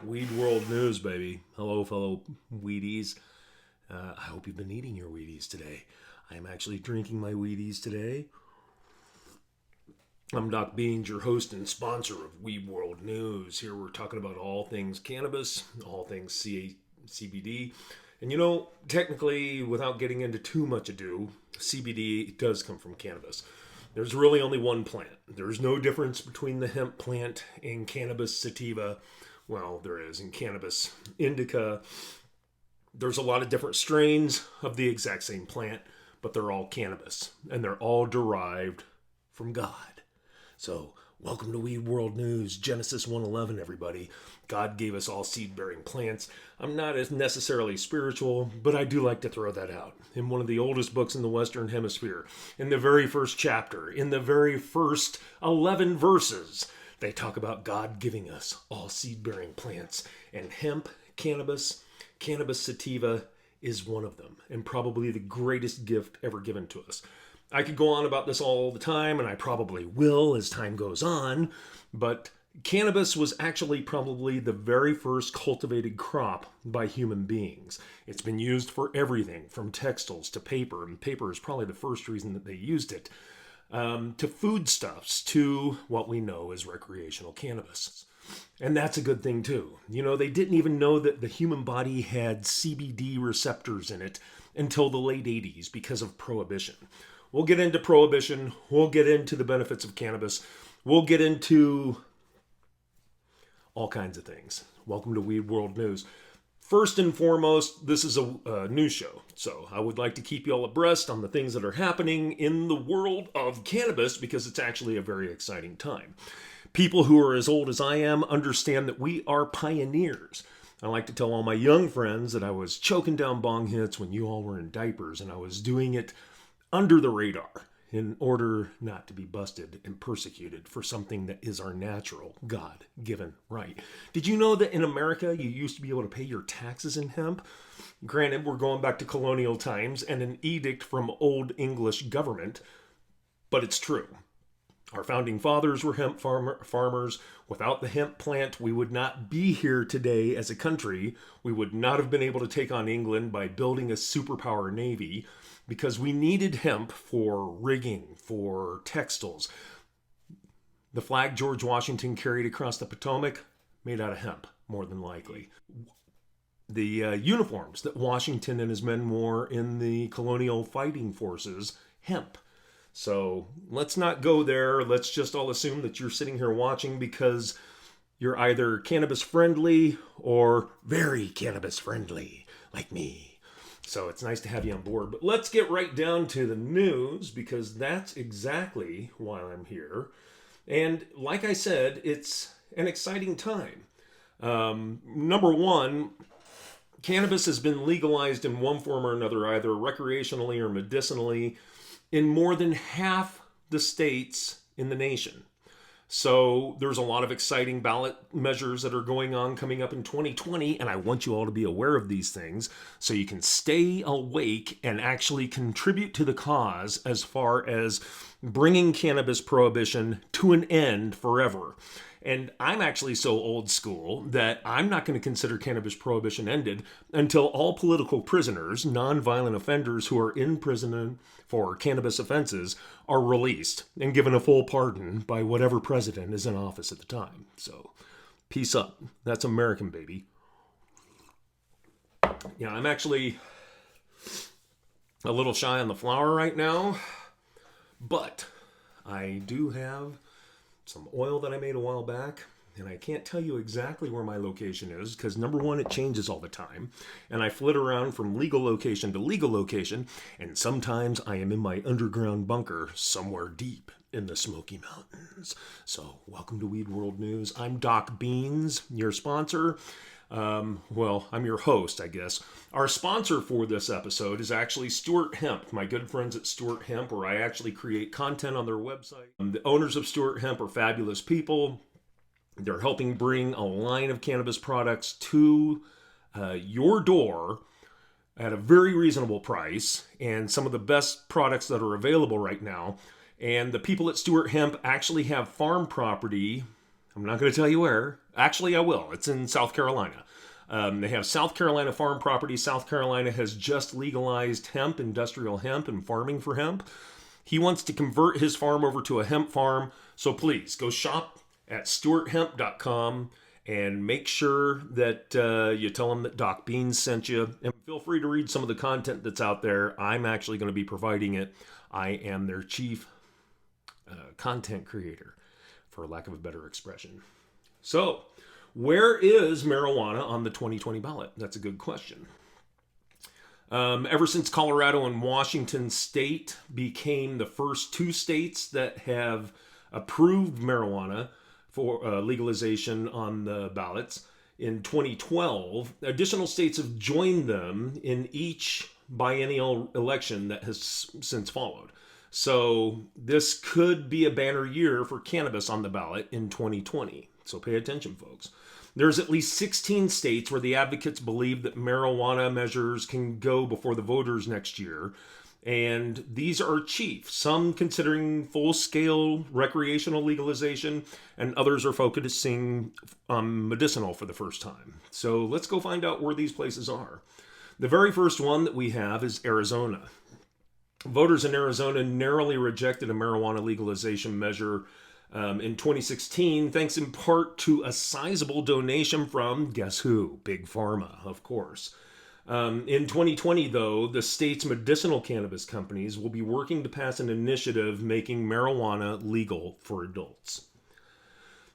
Weed World News, baby. Hello, fellow Wheaties. I hope you've been eating your Wheaties today. I am actually drinking my Wheaties today. I'm Doc Beanz, your host and sponsor of Weed World News. Here we're talking about all things cannabis, all things CBD. And technically, without getting into too much ado, CBD does come from cannabis. There's really only one plant. There's no difference between the hemp plant and cannabis sativa. Well, there is in cannabis indica. There's a lot of different strains of the exact same plant, but they're all cannabis, and they're all derived from God. So, welcome to Weed World News, Genesis 1:11, everybody. God gave us all seed-bearing plants. I'm not as necessarily spiritual, but I do like to throw that out. In one of the oldest books in the Western Hemisphere, in the very first chapter, in the very first 11 verses, they talk about God giving us all seed-bearing plants. And hemp, cannabis sativa is one of them, and probably the greatest gift ever given to us. I could go on about this all the time, and I probably will as time goes on, but cannabis was actually probably the very first cultivated crop by human beings. It's been used for everything from textiles to paper, and paper is probably the first reason that they used it, to foodstuffs, to what we know as recreational cannabis. And that's a good thing too. They didn't even know that the human body had CBD receptors in it until the late 80s because of prohibition. We'll get into prohibition. We'll get into the benefits of cannabis. We'll get into all kinds of things. Welcome to Weed World News. First and foremost, this is a news show, so I would like to keep you all abreast on the things that are happening in the world of cannabis because it's actually a very exciting time. People who are as old as I am understand that we are pioneers. I like to tell all my young friends that I was choking down bong hits when you all were in diapers, and I was doing it under the radar in order not to be busted and persecuted for something that is our natural, God-given right. Did you know that in America you used to be able to pay your taxes in hemp? Granted, we're going back to colonial times and an edict from Old English government, but it's true. Our founding fathers were hemp farmers. Without the hemp plant, we would not be here today as a country. We would not have been able to take on England by building a superpower navy because we needed hemp for rigging, for textiles. The flag George Washington carried across the Potomac, made out of hemp, more than likely. The uniforms that Washington and his men wore in the colonial fighting forces, hemp. So let's not go there. Let's just all assume that you're sitting here watching because you're either cannabis friendly or very cannabis friendly, like me. So it's nice to have you on board. But let's get right down to the news because that's exactly why I'm here. And like I said, it's an exciting time. Number one, cannabis has been legalized in one form or another, either recreationally or medicinally, in more than half the states in the nation. So there's a lot of exciting ballot measures that are going on coming up in 2020, and I want you all to be aware of these things so you can stay awake and actually contribute to the cause as far as bringing cannabis prohibition to an end forever. And I'm actually so old school that I'm not going to consider cannabis prohibition ended until all political prisoners, nonviolent offenders who are in prison for cannabis offenses, are released and given a full pardon by whatever president is in office at the time. So, peace up. That's American, baby. Yeah, I'm actually a little shy on the flower right now, but I do have some oil that I made a while back, and I can't tell you exactly where my location is because number one, it changes all the time, and I flit around from legal location to legal location, and sometimes I am in my underground bunker somewhere deep in the Smoky Mountains. So welcome to Weed World News. I'm Doc Beanz, your sponsor. I'm your host, I guess. Our sponsor for this episode is actually Stewart Hemp, my good friends at Stewart Hemp, where I actually create content on their website. The owners of Stewart Hemp are fabulous people. They're helping bring a line of cannabis products to your door at a very reasonable price and some of the best products that are available right now. And the people at Stewart Hemp actually have farm property I'm not going to tell you where. Actually, I will. It's in South Carolina. They have South Carolina farm property. South Carolina has just legalized hemp, industrial hemp, and farming for hemp. He wants to convert his farm over to a hemp farm. So please go shop at stewarthemp.com and make sure that you tell him that Doc Beanz sent you. And feel free to read some of the content that's out there. I'm actually going to be providing it. I am their chief content creator, for lack of a better expression. So, where is marijuana on the 2020 ballot? That's a good question. Ever since Colorado and Washington State became the first two states that have approved marijuana for legalization on the ballots in 2012, additional states have joined them in each biennial election that has since followed. So this could be a banner year for cannabis on the ballot in 2020. So pay attention, folks. There's at least 16 states where the advocates believe that marijuana measures can go before the voters next year. And these are chief, some considering full-scale recreational legalization, and others are focusing on medicinal for the first time. So let's go find out where these places are. The very first one that we have is Arizona. Voters in Arizona narrowly rejected a marijuana legalization measure in 2016, thanks in part to a sizable donation from, guess who? Big Pharma, of course. In 2020, though, the state's medicinal cannabis companies will be working to pass an initiative making marijuana legal for adults.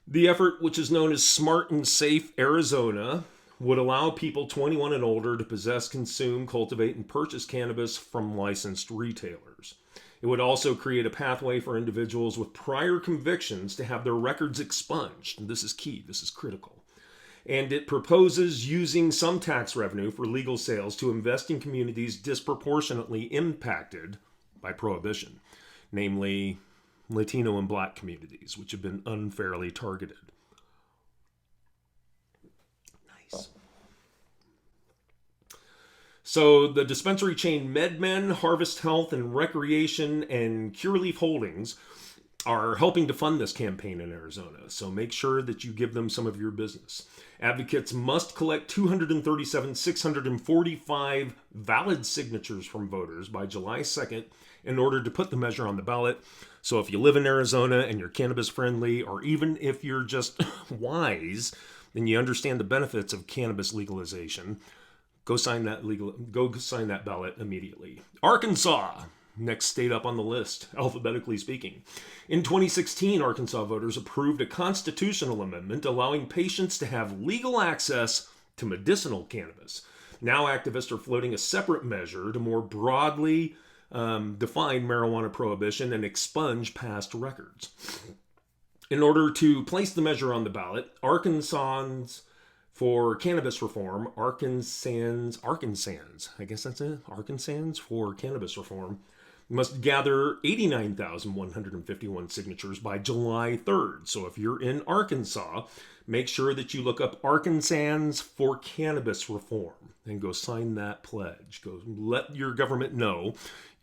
The effort, which is known as Smart and Safe Arizona, would allow people 21 and older to possess, consume, cultivate, and purchase cannabis from licensed retailers. It would also create a pathway for individuals with prior convictions to have their records expunged. And this is key, this is critical. And it proposes using some tax revenue for legal sales to invest in communities disproportionately impacted by prohibition, namely Latino and Black communities, which have been unfairly targeted. Nice. So the dispensary chain MedMen, Harvest Health and Recreation, and Cureleaf Holdings are helping to fund this campaign in Arizona. So make sure that you give them some of your business. Advocates must collect 237,645 valid signatures from voters by July 2nd in order to put the measure on the ballot. So if you live in Arizona and you're cannabis friendly, or even if you're just wise and you understand the benefits of cannabis legalization, go sign that ballot immediately. Arkansas, next state up on the list, alphabetically speaking. In 2016, Arkansas voters approved a constitutional amendment allowing patients to have legal access to medicinal cannabis. Now activists are floating a separate measure to more broadly define marijuana prohibition and expunge past records. In order to place the measure on the ballot, Arkansans for cannabis reform, Arkansans, I guess that's it, Arkansans for cannabis reform, must gather 89,151 signatures by July 3rd. So if you're in Arkansas, make sure that you look up Arkansans for cannabis reform and go sign that pledge. Go let your government know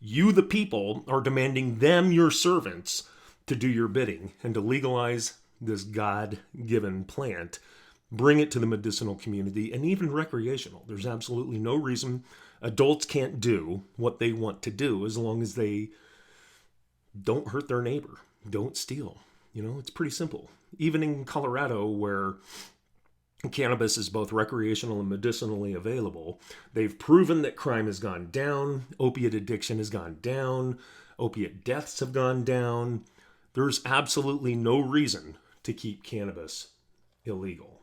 you, the people, are demanding them, your servants, to do your bidding and to legalize this God-given plant. Bring it to the medicinal community and even recreational. There's absolutely no reason adults can't do what they want to do as long as they don't hurt their neighbor, don't steal. You know, it's pretty simple. Even in Colorado, where cannabis is both recreational and medicinally available, they've proven that crime has gone down, opiate addiction has gone down, opiate deaths have gone down. There's absolutely no reason to keep cannabis illegal.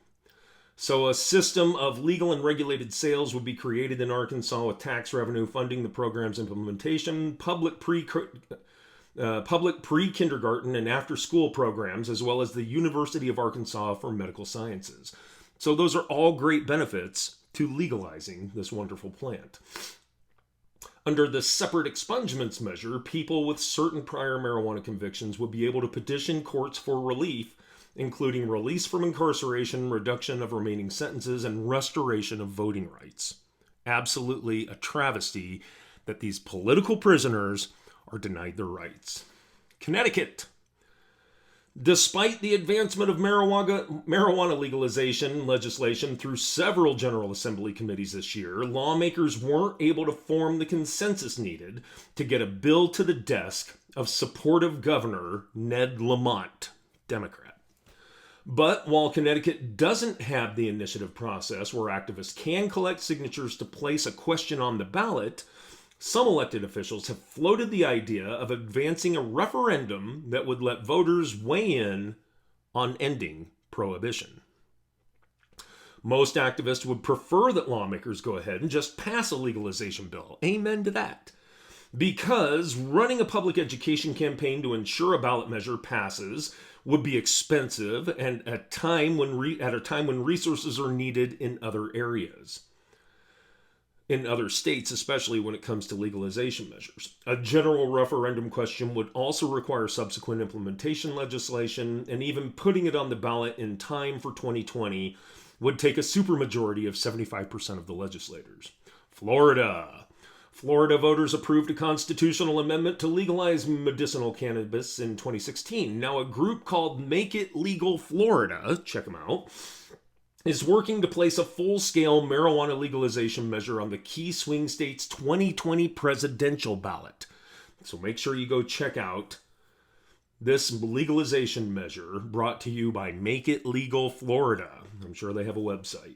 So a system of legal and regulated sales would be created in Arkansas with tax revenue funding the program's implementation, public pre-kindergarten and after-school programs, as well as the University of Arkansas for Medical Sciences. So those are all great benefits to legalizing this wonderful plant. Under the separate expungements measure, people with certain prior marijuana convictions would be able to petition courts for relief, including release from incarceration, reduction of remaining sentences, and restoration of voting rights. Absolutely a travesty that these political prisoners are denied their rights. Connecticut. Despite the advancement of marijuana legalization legislation through several General Assembly committees this year, lawmakers weren't able to form the consensus needed to get a bill to the desk of supportive Governor Ned Lamont, Democrat. But while Connecticut doesn't have the initiative process where activists can collect signatures to place a question on the ballot, some elected officials have floated the idea of advancing a referendum that would let voters weigh in on ending prohibition. Most activists would prefer that lawmakers go ahead and just pass a legalization bill. Amen to that. Because running a public education campaign to ensure a ballot measure passes would be expensive and at a time when resources are needed in other areas. In other states, especially when it comes to legalization measures. A general referendum question would also require subsequent implementation legislation, and even putting it on the ballot in time for 2020 would take a supermajority of 75% of the legislators. Florida. Florida voters approved a constitutional amendment to legalize medicinal cannabis in 2016. Now, a group called Make It Legal Florida, check them out, is working to place a full-scale marijuana legalization measure on the key swing state's 2020 presidential ballot. So make sure you go check out this legalization measure brought to you by Make It Legal Florida. I'm sure they have a website.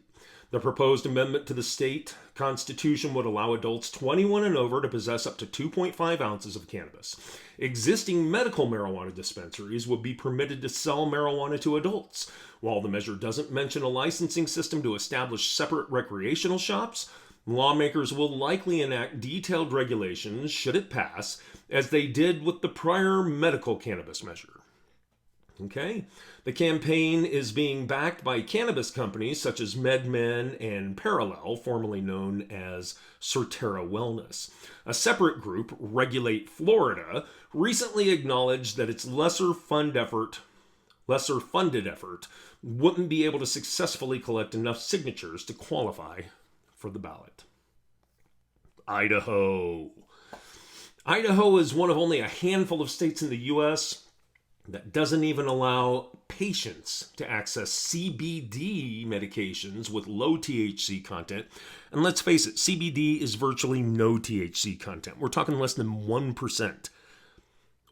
The proposed amendment to the state constitution would allow adults 21 and over to possess up to 2.5 ounces of cannabis. Existing medical marijuana dispensaries would be permitted to sell marijuana to adults. While the measure doesn't mention a licensing system to establish separate recreational shops, lawmakers will likely enact detailed regulations should it pass, as they did with the prior medical cannabis measure. Okay? The campaign is being backed by cannabis companies such as MedMen and Parallel, formerly known as Certera Wellness. A separate group, Regulate Florida, recently acknowledged that its lesser funded effort wouldn't be able to successfully collect enough signatures to qualify for the ballot. Idaho. Idaho is one of only a handful of states in the U.S. that doesn't even allow patients to access CBD medications with low THC content. And let's face it, CBD is virtually no THC content. We're talking less than 1%.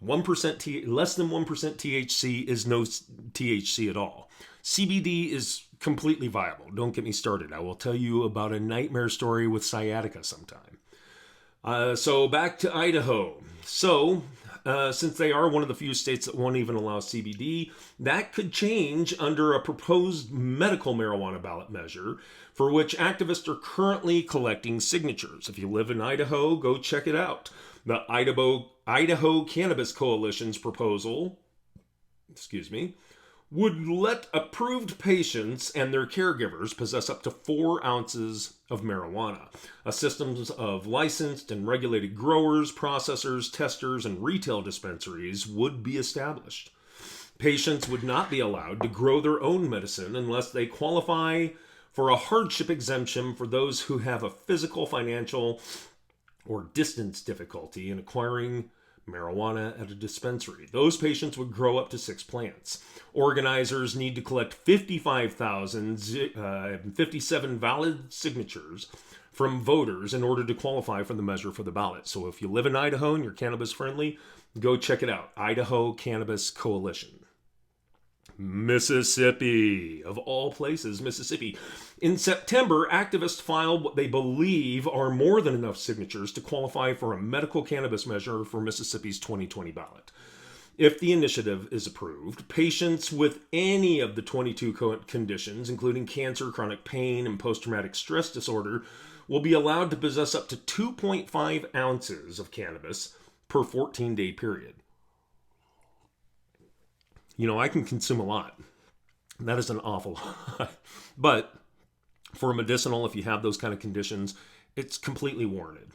Less than 1% THC is no THC at all. CBD is completely viable. Don't get me started. I will tell you about a nightmare story with sciatica sometime. So back to Idaho. Since they are one of the few states that won't even allow CBD, that could change under a proposed medical marijuana ballot measure for which activists are currently collecting signatures. If you live in Idaho, go check it out. The Idaho Cannabis Coalition's proposal, would let approved patients and their caregivers possess up to 4 ounces of marijuana. A system of licensed and regulated growers, processors, testers, and retail dispensaries would be established. Patients would not be allowed to grow their own medicine unless they qualify for a hardship exemption for those who have a physical, financial, or distance difficulty in acquiring marijuana at a dispensary. Those patients would grow up to 6 plants. Organizers need to collect 55,057 valid signatures from voters in order to qualify for the measure for the ballot. So if you live in Idaho and you're cannabis friendly, go check it out. Idaho Cannabis Coalition. Mississippi, of all places, Mississippi. In September, activists filed what they believe are more than enough signatures to qualify for a medical cannabis measure for Mississippi's 2020 ballot. If the initiative is approved, patients with any of the 22 conditions, including cancer, chronic pain, and post-traumatic stress disorder, will be allowed to possess up to 2.5 ounces of cannabis per 14-day period. You know, I can consume a lot. That is an awful lot. But for medicinal, if you have those kind of conditions, it's completely warranted.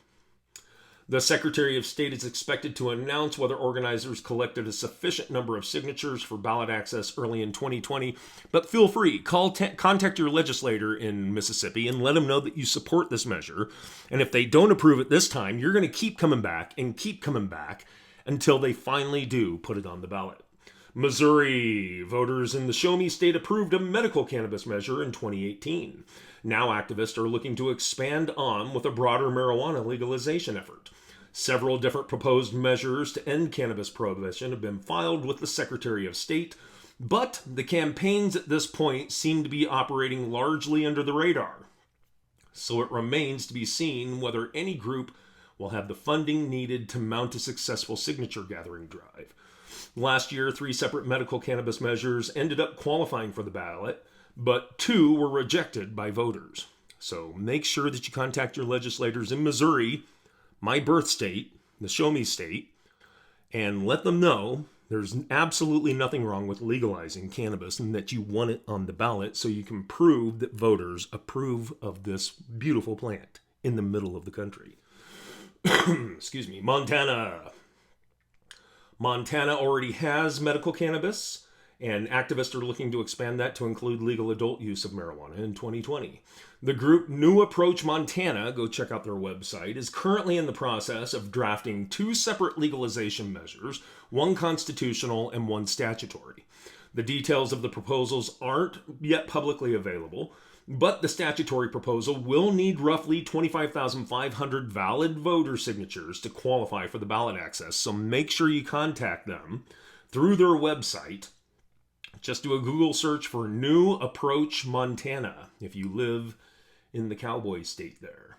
The Secretary of State is expected to announce whether organizers collected a sufficient number of signatures for ballot access early in 2020. But feel free, contact your legislator in Mississippi and let them know that you support this measure. And if they don't approve it this time, you're going to keep coming back until they finally do put it on the ballot. Missouri. Voters in the Show Me state approved a medical cannabis measure in 2018. Now activists are looking to expand on with a broader marijuana legalization effort. Several different proposed measures to end cannabis prohibition have been filed with the Secretary of State, but the campaigns at this point seem to be operating largely under the radar. So it remains to be seen whether any group will have the funding needed to mount a successful signature gathering drive. Last year, 3 separate medical cannabis measures ended up qualifying for the ballot, but 2 were rejected by voters. So make sure that you contact your legislators in Missouri, my birth state, the Show Me state, and let them know there's absolutely nothing wrong with legalizing cannabis and that you want it on the ballot so you can prove that voters approve of this beautiful plant in the middle of the country. Excuse me. Montana. Montana already has medical cannabis, and activists are looking to expand that to include legal adult use of marijuana in 2020. The group New Approach Montana, go check out their website, is currently in the process of drafting 2 separate legalization measures, one constitutional and one statutory. The details of the proposals aren't yet publicly available, but the statutory proposal will need roughly 25,500 valid voter signatures to qualify for the ballot access, so make sure you contact them through their website. Just do a Google search for New Approach Montana if you live in the cowboy state there.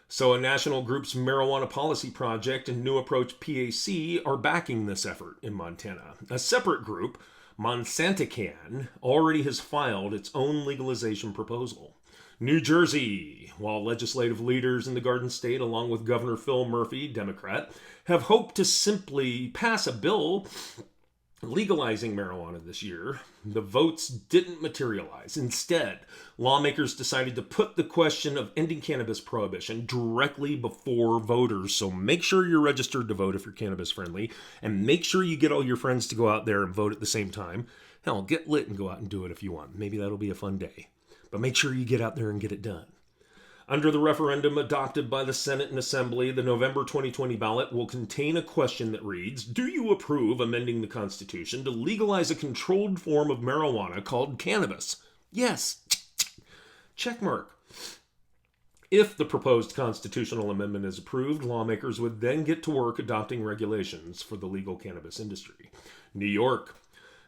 So a national group's marijuana policy project and New Approach PAC are backing this effort in Montana. A separate group, Monsantocan, already has filed its own legalization proposal. New Jersey, while legislative leaders in the Garden State, along with Governor Phil Murphy, Democrat, have hoped to simply pass a bill legalizing marijuana this year, the votes didn't materialize. Instead, lawmakers decided to put the question of ending cannabis prohibition directly before voters. So make sure you're registered to vote if you're cannabis friendly, and make sure you get all your friends to go out there and vote at the same time. Hell, get lit and go out and do it if you want. Maybe that'll be a fun day. But make sure you get out there and get it done. Under the referendum adopted by the Senate and Assembly, the November 2020 ballot will contain a question that reads, do you approve amending the Constitution to legalize a controlled form of marijuana called cannabis? Yes. Checkmark. If the proposed constitutional amendment is approved, lawmakers would then get to work adopting regulations for the legal cannabis industry. New York.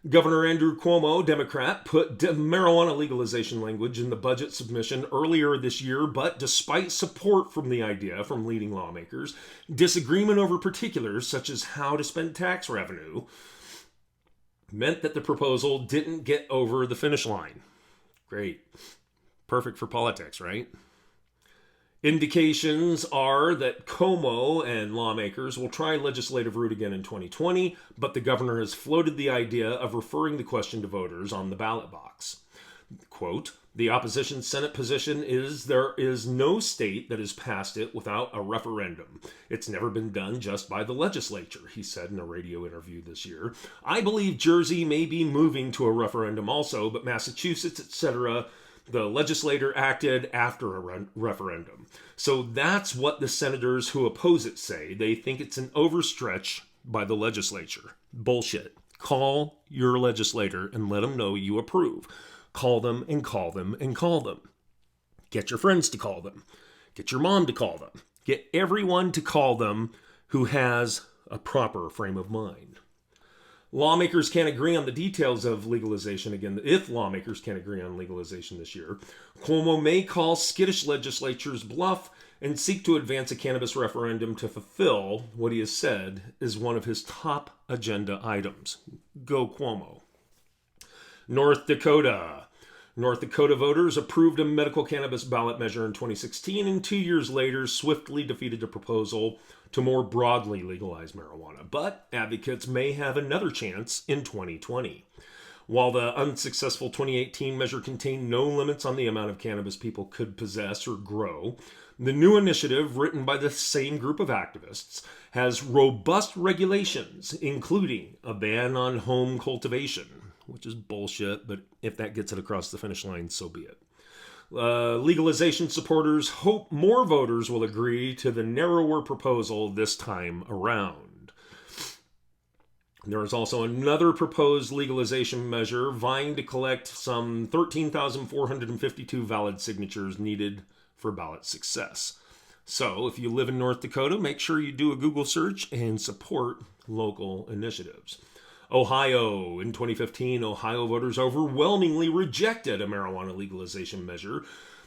Governor Andrew Cuomo, Democrat, put marijuana legalization language in the budget submission earlier this year, but despite support from the idea from leading lawmakers, disagreement over particulars such as how to spend tax revenue meant that the proposal didn't get over the finish line. Great. Perfect for politics, right? Indications are that Cuomo and lawmakers will try legislative route again in 2020, but the governor has floated the idea of referring the question to voters on the ballot box. Quote, the opposition Senate position is there is no state that has passed it without a referendum. It's never been done just by the legislature, he said in a radio interview this year. I believe Jersey may be moving to a referendum also, but Massachusetts, etc., the legislature acted after a referendum. So that's what the senators who oppose it say. They think it's an overstretch by the legislature. Bullshit. Call your legislator and let them know you approve. Call them and call them and call them. Get your friends to call them. Get your mom to call them. Get everyone to call them who has a proper frame of mind. Lawmakers can't agree on the details of legalization again. If lawmakers can't agree on legalization this year, Cuomo may call skittish legislatures bluff and seek to advance a cannabis referendum to fulfill what he has said is one of his top agenda items. Go Cuomo. North Dakota. North Dakota voters approved a medical cannabis ballot measure in 2016 and 2 years later swiftly defeated a proposal to more broadly legalize marijuana. But advocates may have another chance in 2020. While the unsuccessful 2018 measure contained no limits on the amount of cannabis people could possess or grow, the new initiative, written by the same group of activists, has robust regulations, including a ban on home cultivation, which is bullshit, but if that gets it across the finish line, so be it. Legalization supporters hope more voters will agree to the narrower proposal this time around. There is also another proposed legalization measure vying to collect some 13,452 valid signatures needed for ballot success. So, if you live in North Dakota, make sure you do a Google search and support local initiatives. Ohio. In 2015, Ohio voters overwhelmingly rejected a marijuana legalization measure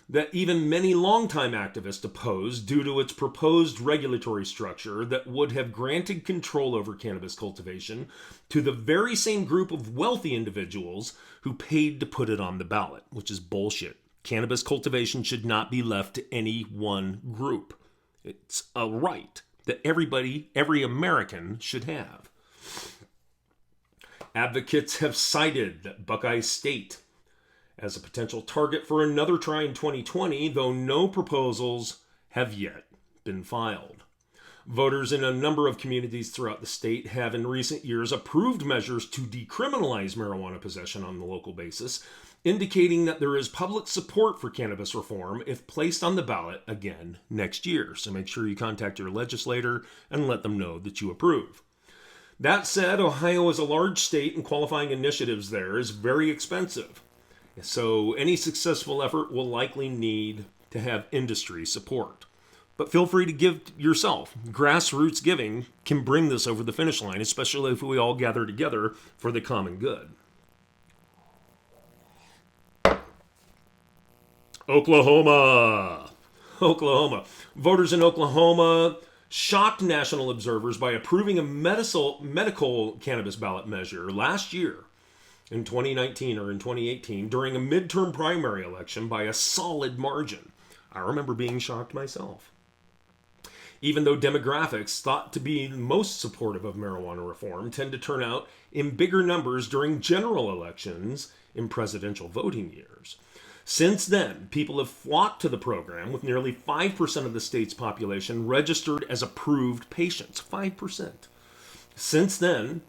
that even many longtime activists opposed due to its proposed regulatory structure that would have granted control over cannabis cultivation to the very same group of wealthy individuals who paid to put it on the ballot, which is bullshit. Cannabis cultivation should not be left to any one group. It's a right that every American should have. Advocates have cited Buckeye State as a potential target for another try in 2020, though no proposals have yet been filed. Voters in a number of communities throughout the state have in recent years approved measures to decriminalize marijuana possession on the local basis, indicating that there is public support for cannabis reform if placed on the ballot again next year. So make sure you contact your legislator and let them know that you approve. That said, Ohio is a large state and qualifying initiatives there is very expensive. So any successful effort will likely need to have industry support. But feel free to give yourself. Grassroots giving can bring this over the finish line, especially if we all gather together for the common good. Oklahoma. Voters in Oklahoma shocked national observers by approving a medical cannabis ballot measure last year in 2019 or in 2018 during a midterm primary election by a solid margin. I remember being shocked myself. Even though demographics thought to be most supportive of marijuana reform tend to turn out in bigger numbers during general elections in presidential voting years. Since then, people have flocked to the program, with nearly 5% of the state's population registered as approved patients. 5%. Since then,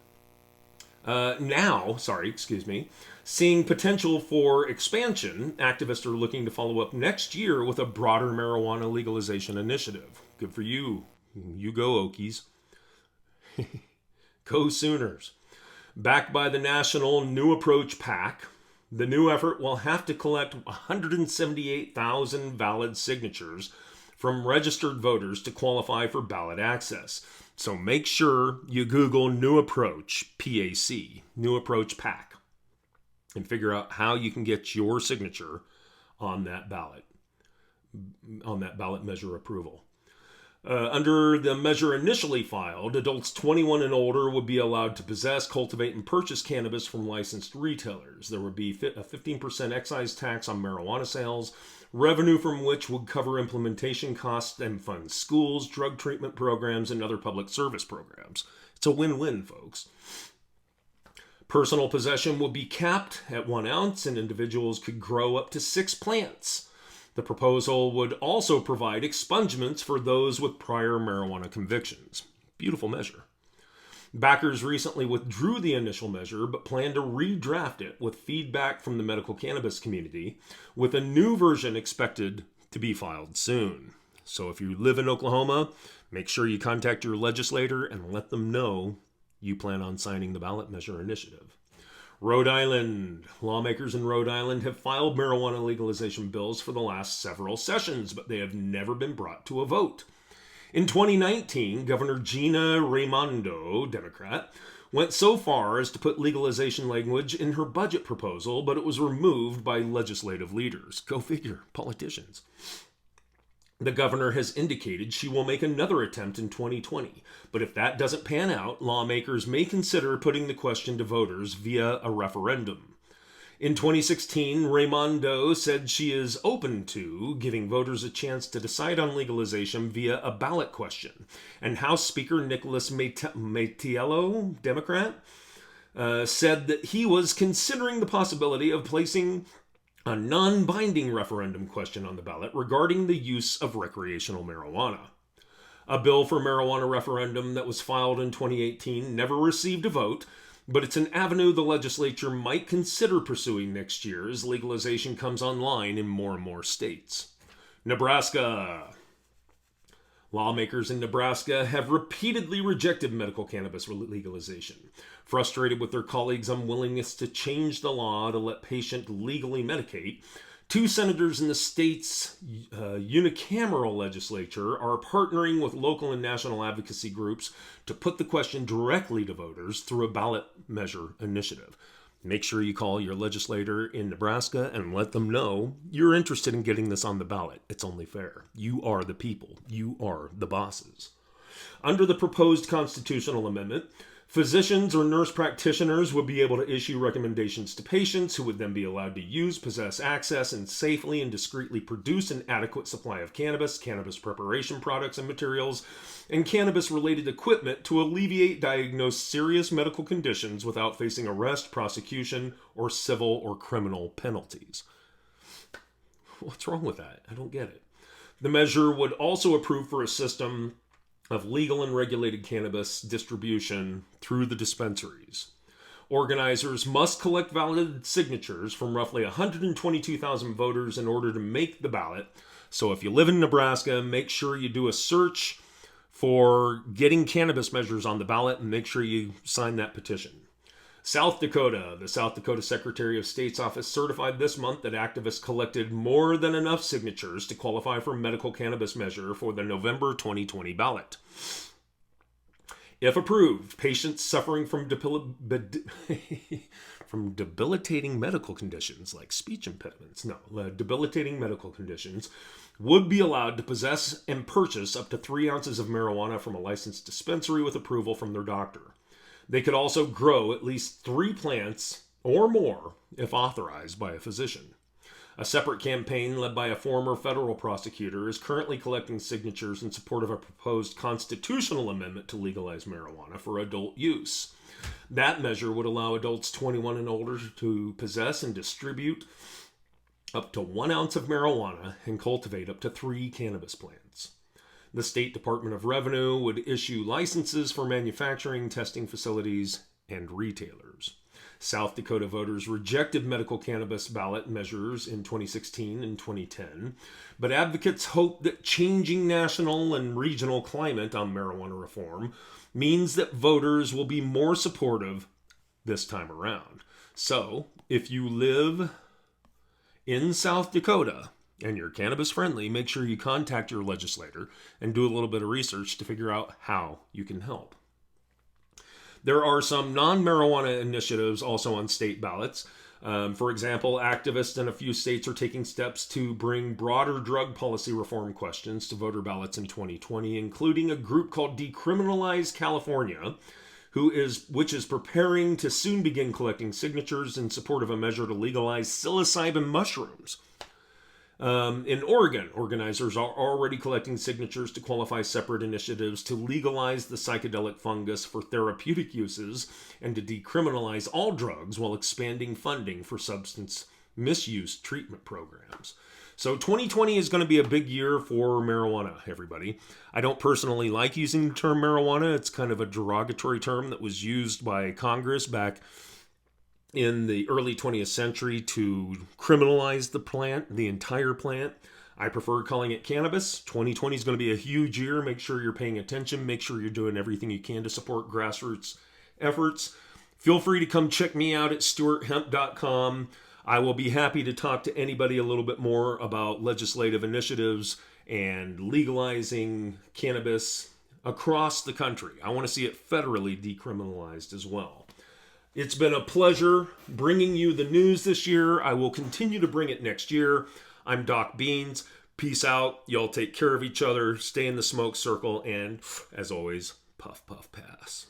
seeing potential for expansion, activists are looking to follow up next year with a broader marijuana legalization initiative. Good for you. You go, Okies. Go Sooners. Backed by the National New Approach PAC, the new effort will have to collect 178,000 valid signatures from registered voters to qualify for ballot access. So make sure you Google New Approach, PAC, New Approach PAC, and figure out how you can get your signature on that ballot measure approval. Under the measure initially filed, adults 21 and older would be allowed to possess, cultivate, and purchase cannabis from licensed retailers. There would be a 15% excise tax on marijuana sales, revenue from which would cover implementation costs and fund schools, drug treatment programs, and other public service programs. It's a win-win, folks. Personal possession would be capped at 1 ounce, and individuals could grow up to 6 plants. The proposal would also provide expungements for those with prior marijuana convictions. Beautiful measure. Backers recently withdrew the initial measure, but plan to redraft it with feedback from the medical cannabis community, with a new version expected to be filed soon. So if you live in Oklahoma, make sure you contact your legislator and let them know you plan on signing the ballot measure initiative. Rhode Island. Lawmakers in Rhode Island have filed marijuana legalization bills for the last several sessions, but they have never been brought to a vote. In 2019, Governor Gina Raimondo, Democrat, went so far as to put legalization language in her budget proposal, but it was removed by legislative leaders. Go figure, politicians. The governor has indicated she will make another attempt in 2020, but if that doesn't pan out, lawmakers may consider putting the question to voters via a referendum. In 2016, Raimondo said she is open to giving voters a chance to decide on legalization via a ballot question, and House Speaker Nicholas Matiello, Democrat, said that he was considering the possibility of placing a non-binding referendum question on the ballot regarding the use of recreational marijuana. A bill for marijuana referendum that was filed in 2018 never received a vote, but it's an avenue the legislature might consider pursuing next year as legalization comes online in more and more states. Nebraska. Lawmakers in Nebraska have repeatedly rejected medical cannabis legalization, frustrated with their colleagues' unwillingness to change the law to let patients legally medicate. Two senators in the state's unicameral legislature are partnering with local and national advocacy groups to put the question directly to voters through a ballot measure initiative. Make sure you call your legislator in Nebraska and let them know you're interested in getting this on the ballot. It's only fair. You are the people. You are the bosses. Under the proposed constitutional amendment, physicians or nurse practitioners would be able to issue recommendations to patients who would then be allowed to use, possess, access, and safely and discreetly produce an adequate supply of cannabis, cannabis preparation products and materials, and cannabis-related equipment to alleviate diagnosed serious medical conditions without facing arrest, prosecution, or civil or criminal penalties. What's wrong with that? I don't get it. The measure would also approve for a system of legal and regulated cannabis distribution through the dispensaries. Organizers must collect valid signatures from roughly 122,000 voters in order to make the ballot. So if you live in Nebraska, make sure you do a search for getting cannabis measures on the ballot and make sure you sign that petition. South Dakota, the South Dakota Secretary of State's office certified this month that activists collected more than enough signatures to qualify for medical cannabis measure for the November 2020 ballot. If approved, patients suffering from debilitating medical conditions like speech impediments, debilitating medical conditions, would be allowed to possess and purchase up to 3 ounces of marijuana from a licensed dispensary with approval from their doctor. They could also grow at least 3 plants or more if authorized by a physician. A separate campaign led by a former federal prosecutor is currently collecting signatures in support of a proposed constitutional amendment to legalize marijuana for adult use. That measure would allow adults 21 and older to possess and distribute up to 1 ounce of marijuana and cultivate up to 3 cannabis plants. The State Department of Revenue would issue licenses for manufacturing, testing facilities, and retailers. South Dakota voters rejected medical cannabis ballot measures in 2016 and 2010, but advocates hope that changing national and regional climate on marijuana reform means that voters will be more supportive this time around. So, if you live in South Dakota and you're cannabis friendly, make sure you contact your legislator and do a little bit of research to figure out how you can help. There are some non-marijuana initiatives also on state ballots. For example, activists in a few states are taking steps to bring broader drug policy reform questions to voter ballots in 2020, including a group called Decriminalize California, which is preparing to soon begin collecting signatures in support of a measure to legalize psilocybin mushrooms. In Oregon, organizers are already collecting signatures to qualify separate initiatives to legalize the psychedelic fungus for therapeutic uses and to decriminalize all drugs while expanding funding for substance misuse treatment programs. So 2020 is going to be a big year for marijuana, everybody. I don't personally like using the term marijuana. It's kind of a derogatory term that was used by Congress back in the early 20th century to criminalize the plant, the entire plant. I prefer calling it cannabis. 2020 is going to be a huge year. Make sure you're paying attention. Make sure you're doing everything you can to support grassroots efforts. Feel free to come check me out at stuarthemp.com. I will be happy to talk to anybody a little bit more about legislative initiatives and legalizing cannabis across the country. I want to see it federally decriminalized as well. It's been a pleasure bringing you the news this year. I will continue to bring it next year. I'm Doc Beanz. Peace out. Y'all take care of each other. Stay in the smoke circle. And as always, puff, puff, pass.